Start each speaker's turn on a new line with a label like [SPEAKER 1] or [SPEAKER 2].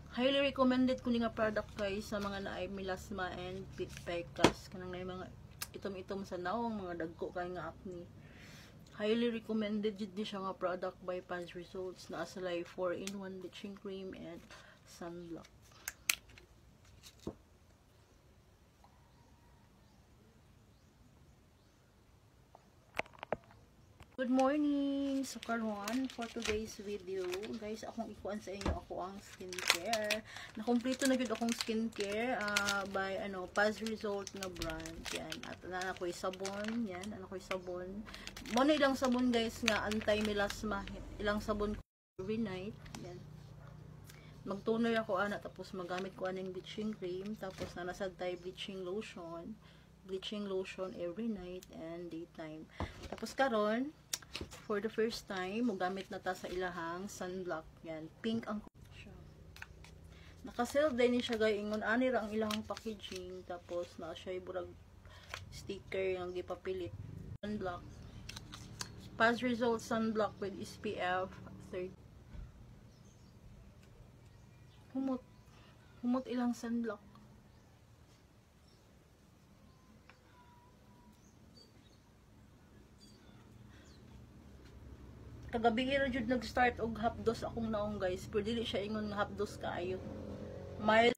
[SPEAKER 1] highly recommended ko nga product guys sa mga naay melasma and pit pecas kanang na mga itom-itom sa naong mga dagko kay nga acne. Highly recommended jud ni siya nga product by Paz Results na asalay 4-in-1 bleaching cream and sunblock. Good morning! So karon for today's video, guys, akong ikuan sa inyo ako ang skincare. Nakompleto na gyud akong skincare by Paz Result nga brand. Yan. At ana ko'y sabon, yan, ana ko'y sabon. Mo na ilang sabon guys nga anti-melasma. Ilang sabon ko every night. Yan. Magtunoy ako ana tapos magamit ko aning bleaching cream tapos nanasad tay bleaching lotion every night and daytime. Tapos karon for the first time, mugamit na ta sa ilahang sunblock. Yan, pink ang siya. Naka-sell din ni siya, guys. Ingon, ani ra ang ilahang packaging. Tapos, na siya burag sticker yung gipapilit. Sunblock. Paz Result Sunblock with SPF 30. Humot ilang sunblock. Kagabi ra jud nag-start og hapdos akong naong guys, pero dili siya ingon nga hapdos kaayo. Mild